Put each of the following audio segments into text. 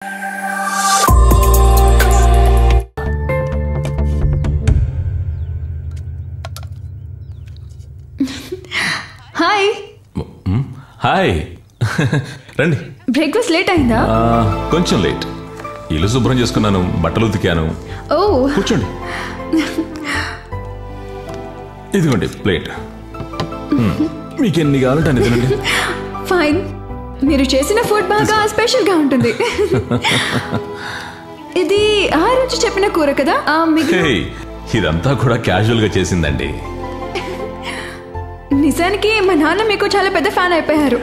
Hi. Hi. రండి. Breakfast late అయిందా? కొంచెం లేట్. ఇల్లు శుభ్రం చేసుకున్నాను, బట్టలు ఉతికాను. ఓ, కూర్చోండి. ఇదిగోండి ప్లేట్. మీకు ఎన్ని కావాలంటే అన్ని తినండి. ఫైన్. మీరు చేసిన ఫుడ్ బాగా స్పెషల్ గా ఉంటుంది. ఇది ఆ రోజు చెప్పిన కూర కదా? ఇదంతా కూడా క్యాజువల్ గా చేసిందండి. నిజానికి మా నాన్న మీకు చాలా పెద్ద ఫ్యాన్ అయిపోయారు.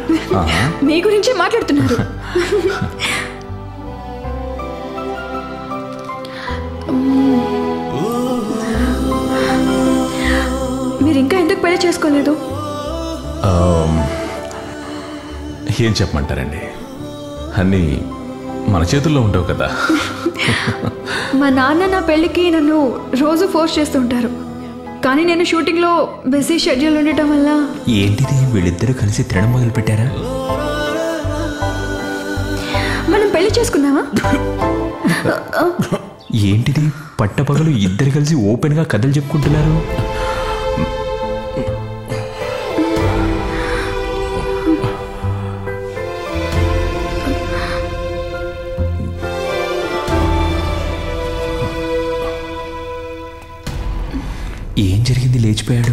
మీ గురించి మాట్లాడుతున్నారు. మీరు ఇంకా ఎందుకు పెళ్లి చేసుకోలేదు? ఏం చెప్పమంటారండి, అన్నీ మన చేతుల్లో ఉండవు కదా. మా నాన్న నా పెళ్లికి నన్ను రోజు ఫోర్స్ చేస్తుంటారు, కానీ నేను షూటింగ్ లో బిజీ షెడ్యూల్ ఉండటం వల్ల. ఏంటిది, వీళ్ళిద్దరూ కలిసి తినడం మొదలు పెట్టారా? మనం పెళ్లి చేసుకున్నావా? ఏంటిది, పట్టపగలు ఇద్దరు కలిసి ఓపెన్ గా కథలు చెప్పుకుంటున్నారు. ఏం జరిగింది, లేచిపోయాడు?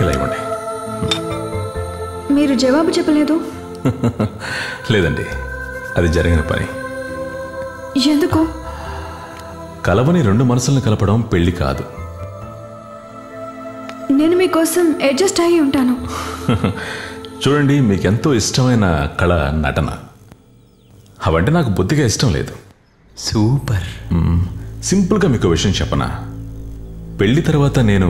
ఇలా ఇవ్వండి. మీరు జవాబు చెప్పలేదు. లేదండి, అది జరిగిన పని. ఎందుకు? కలవని రెండు మనసులను కలపడం పెళ్లి కాదు. నేను మీకోసం అడ్జస్ట్ అయ్యి ఉంటాను. చూడండి, మీకెంతో ఇష్టమైన కళ నటన, అవంటే నాకు బొత్తిగా ఇష్టం లేదు. సూపర్. సింపుల్గా మీకు విషయం చెప్పనా, పెళ్లి తర్వాత నేను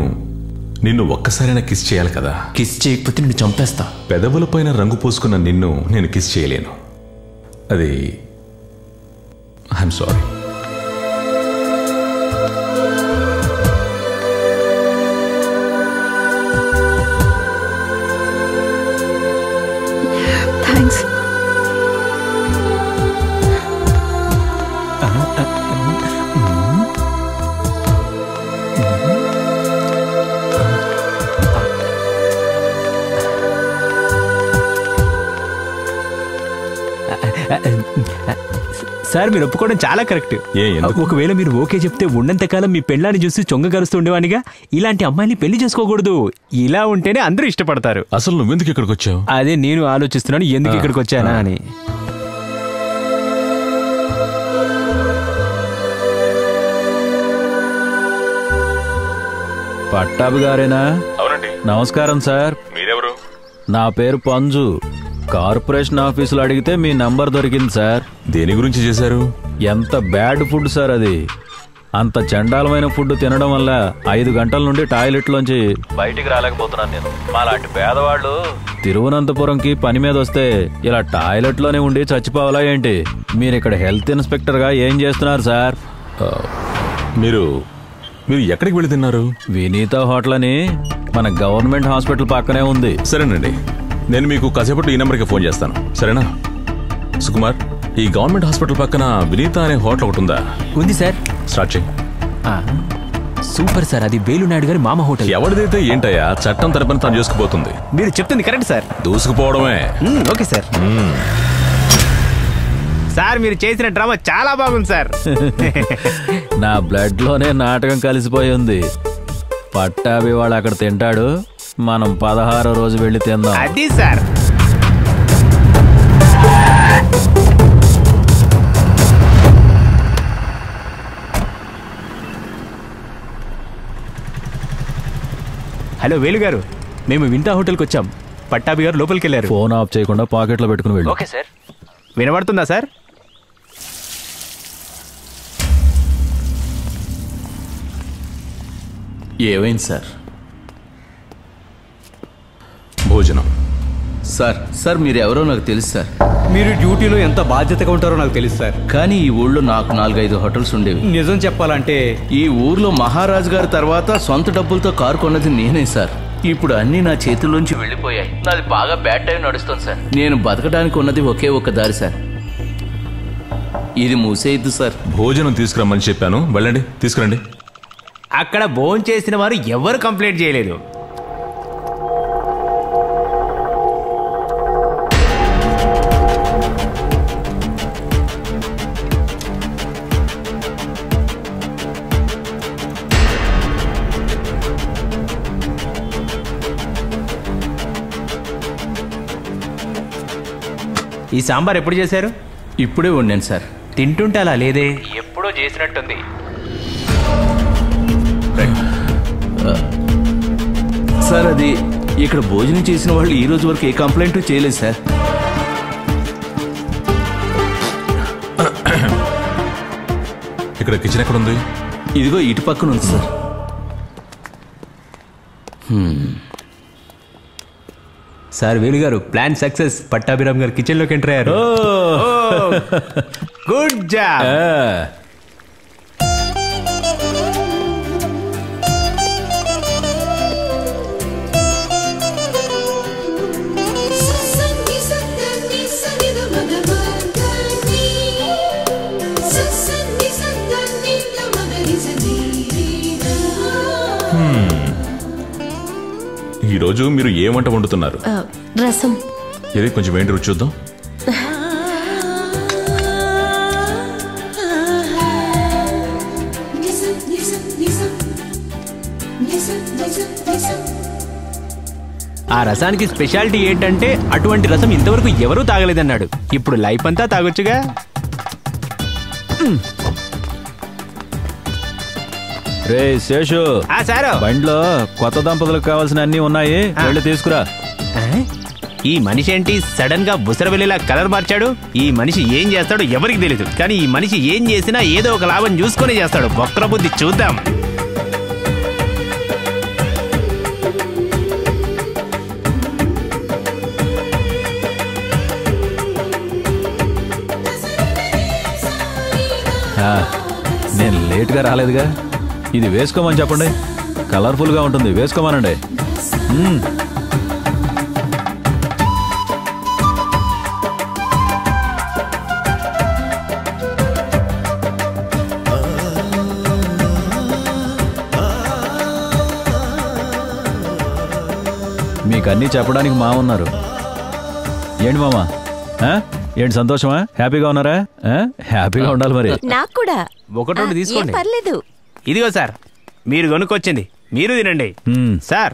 నిన్ను ఒక్కసారైనా కిస్ చేయాలి కదా. కిస్ చేయకపోతే నిన్ను చంపేస్తా. పెదవులపైన రంగు పూసుకున్న నిన్ను నేను కిస్ చేయలేను. అది ఐఎమ్ సారీ. థ్యాంక్స్. సార్, మీరు ఒప్పుకోవడం చాలా కరెక్ట్. ఒకవేళ మీరు ఓకే చెప్తే ఉన్నంతకాలం మీ పెళ్ళాన్ని చూసి చొంగగరుస్తూ ఉండేవానిగా. ఇలాంటి అమ్మాయిని పెళ్లి చేసుకోకూడదు. ఇలా ఉంటేనే అందరూ ఇష్టపడతారు. అసలు నువ్వెందుకు ఇక్కడికి వచ్చావు? అదే నేను ఆలోచిస్తున్నాను, ఎందుకు ఇక్కడికి వచ్చానా అని. పట్టాభి గారేనా? అవునండి. నమస్కారం సార్. మీరెవరు? నా పేరు పంజు. కార్పొరేషన్ ఆఫీసులో అడిగితే మీ నంబర్ దొరికింది సార్. దేని గురించి చేశారు? ఎంత బ్యాడ్ ఫుడ్ సార్ అది. అంత చండాలమైన ఫుడ్ తినడం వల్ల 5 గంటల నుండి టాయిలెట్లోంచి బయటికి రాలేకపోతున్నాను నేను. మాలాంటి పేదవాళ్ళు తిరువనంతపురంకి పని మీద వస్తే ఇలా టాయిలెట్లోనే ఉండి చచ్చిపోవాలా ఏంటి? మీరు ఇక్కడ హెల్త్ ఇన్స్పెక్టర్గా ఏం చేస్తున్నారు సార్? మీరు ఎక్కడికి వెళ్ళి తిన్నారు? వినీత హోటల్ అని మన గవర్నమెంట్ హాస్పిటల్ పక్కనే ఉంది. సరేనండి, నేను మీకు కాసేపట్లో ఈ నెంబర్కి ఫోన్ చేస్తాను, సరేనా? సుకుమార్, ఈ గవర్నమెంట్ హాస్పిటల్ పక్కన వినీత అనే హోటల్ ఒకటి ఉందా? ఉంది సార్. స్టార్ట్ చేయి. సూపర్ సార్, అది వేలునాయుడు గారి మామ హోటల్. ఎవరిదైతే ఏంటయ్యా, చట్టం తరపున తను చేసుకుపోతుంది. మీరు చెప్తుంది కరెక్ట్ సార్. దూసుకుపోవడమే. Okay sir. సార్, మీరు చేసిన డ్రామా చాలా బాగుంది సార్. నా బ్లడ్ లోనే నాటకం కలిసిపోయి ఉంది. పట్టాభి వాడు అక్కడ తింటాడు, మనం 16వ రోజు వెళ్ళి తిందాం. అది సార్. హలో వేలు గారు, మేము వింటా హోటల్కి వచ్చాం. పట్టాభి గారు లోపలికి వెళ్ళారు. ఫోన్ ఆఫ్ చేయకుండా పాకెట్లో పెట్టుకుని వెళ్ళు. Okay sir. వినబడుతుందా సార్? ఏమైంది సార్? భోజనం. సార్ మీరు ఎవరో నాకు తెలుసు సార్. మీరు డ్యూటీలో ఎంత బాధ్యతగా ఉంటారో నాకు తెలుసు సార్. కానీ ఈ ఊళ్ళో నాకు 4-5 హోటల్స్ ఉండేవి. నిజం చెప్పాలంటే ఈ ఊర్లో మహారాజు గారి తర్వాత సొంత డబ్బులతో కారు కొన్నది నేనే సార్. ఇప్పుడు అన్నీ నా చేతుల్లోంచి వెళ్ళిపోయాయి. నాది బాగా బ్యాడ్ టైం నడుస్తుంది సార్. నేను బతకడానికి ఉన్నది ఒకే ఒక్క దారి సార్. ఇది మూసేయద్దు సార్. భోజనం తీసుకురమ్మని చెప్పాను, వెళ్ళండి తీసుకురండి. అక్కడ భోజనం చేసిన వారు ఎవరు కంప్లైంట్ చేయలేదు. ఈ సాంబార్ ఎప్పుడు చేశారు? ఇప్పుడే వండాను సార్. తింటుంటే అలా లేదే, ఎప్పుడో చేసినట్టుంది. సార్ అది ఇక్కడ భోజనం చేసిన వాళ్ళు ఈ రోజు వరకు ఏ కంప్లైంట్ చేయలేదు సార్. ఇక్కడ కిచెన్ ఎక్కడ ఉంది? ఇదిగో ఇటు పక్కన ఉంది సార్. సార్ వేణు గారు, ప్లాన్ సక్సెస్. పట్టాభిరామ్ గారు కిచెన్ లోకి ఎంటర్ అయ్యారు. Good job. ఈరోజు మీరు ఏ వంట వండుతున్నారు? రసం. ఇది కొంచెం ఏంటి రుచి చూద్దాం. ఆ రసానికి స్పెషాలిటీ ఏంటంటే అటువంటి రసం ఇంతవరకు ఎవరూ తాగలేదన్నాడు. ఇప్పుడు లైఫ్ అంతా తాగొచ్చుగా. రే శేషు, సారు బండిలో కొత్త దంపతులకు కావాల్సిన అన్ని ఉన్నాయి, వెళ్ళి తీసుకురా. ఈ మనిషి ఏంటి సడన్ గా బుసరవెల్లిలా కలర్ మార్చాడు? ఈ మనిషి ఏం చేస్తాడో ఎవరికి తెలియదు, కానీ ఈ మనిషి ఏం చేసినా ఏదో ఒక లాభం చూసుకొని చేస్తాడు. వక్ర బుద్ధి చూద్దాం. నేను లేట్గా రాలేదుగా. ఇది వేసుకోమని చెప్పండి, కలర్ఫుల్గా ఉంటుంది, వేసుకోమనండి. మీకు అన్నీ చెప్పడానికి మా ఉన్నారు. ఏంటి మామా, ఏంటి సంతోషమా? హ్యాపీగా ఉన్నారా? హ్యాపీగా ఉండాలి మరి. నాకు కూడా ఒకటి రెండు తీసుకోండి. పర్లేదు. ఇదిగో సార్, మీరు కొనుక్కొచ్చింది, మీరు తినండి. సార్,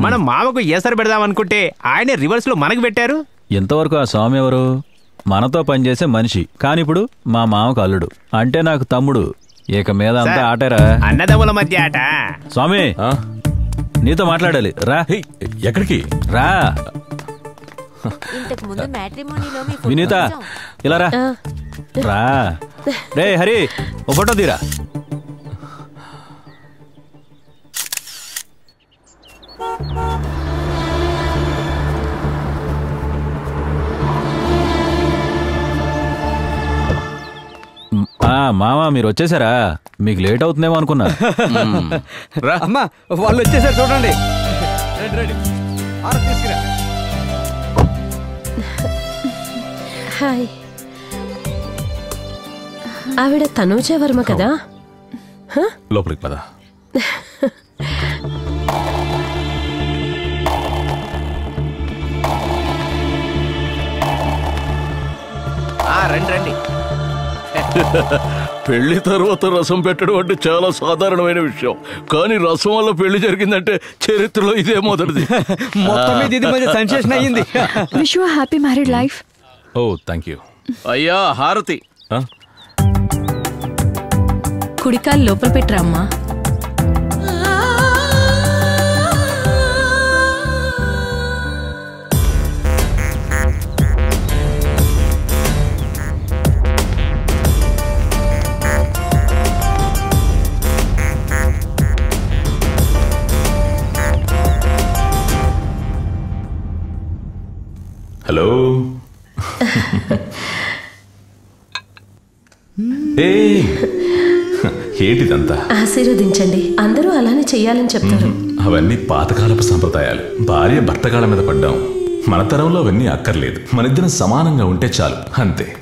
మనం మామకు ఏసరు పెడదాం అనుకుంటే ఆయన రివర్స్ లో మనకు పెట్టారు. ఇంతవరకు ఆ స్వామి ఎవరు? మనతో పనిచేసే మనిషి, కాని ఇప్పుడు మా మామకు అల్లుడు, అంటే నాకు తమ్ముడు. ఇక మీద అంతా ఆటరా, అన్నదమ్ముల మధ్య ఆట. స్వామి నీతో మాట్లాడాలి, రా. ఎక్కడికి? రా ఇంతకు ముందు మ్యాట్రిమోనీలో మీ వినీత, ఇలా రా. రా రే హరి, ఓ ఫోటో తీరా. మామా మీరు వచ్చేసారా? మీకు లేట్ అవుతుందేమో అనుకున్నా. అమ్మా వాళ్ళు వచ్చేసారు చూడండి. హాయ్. ఆవిడ తనూజ వర్మ కదా? లోపలికి పద. రండి రండి. పెళ్లి తర్వాత రసం పెట్టడం అంటే చాలా సాధారణమైన విషయం, కానీ రసం వల్ల పెళ్లి జరిగిందంటే చరిత్రలో ఇదే మొదటిది. మొత్తం మీద ఇది మంచి సెన్సేషన్ అయ్యింది. Wish you happy married life. Oh thank you. అయ్యా హారతి. కుడికాలు లోపల పెట్టరా అమ్మా. హలో. ఏంటిదంతా? ఆశీర్వదించండి. అందరూ అలానే చెయ్యాలని చెప్తారు. అవన్నీ పాతకాలపు సంప్రదాయాలు. భార్య భర్త కాళ్ళ మీద పడ్డాం. మన తరంలో అవన్నీ అక్కర్లేదు. మనిద్దరం సమానంగా ఉంటే చాలు, అంతే.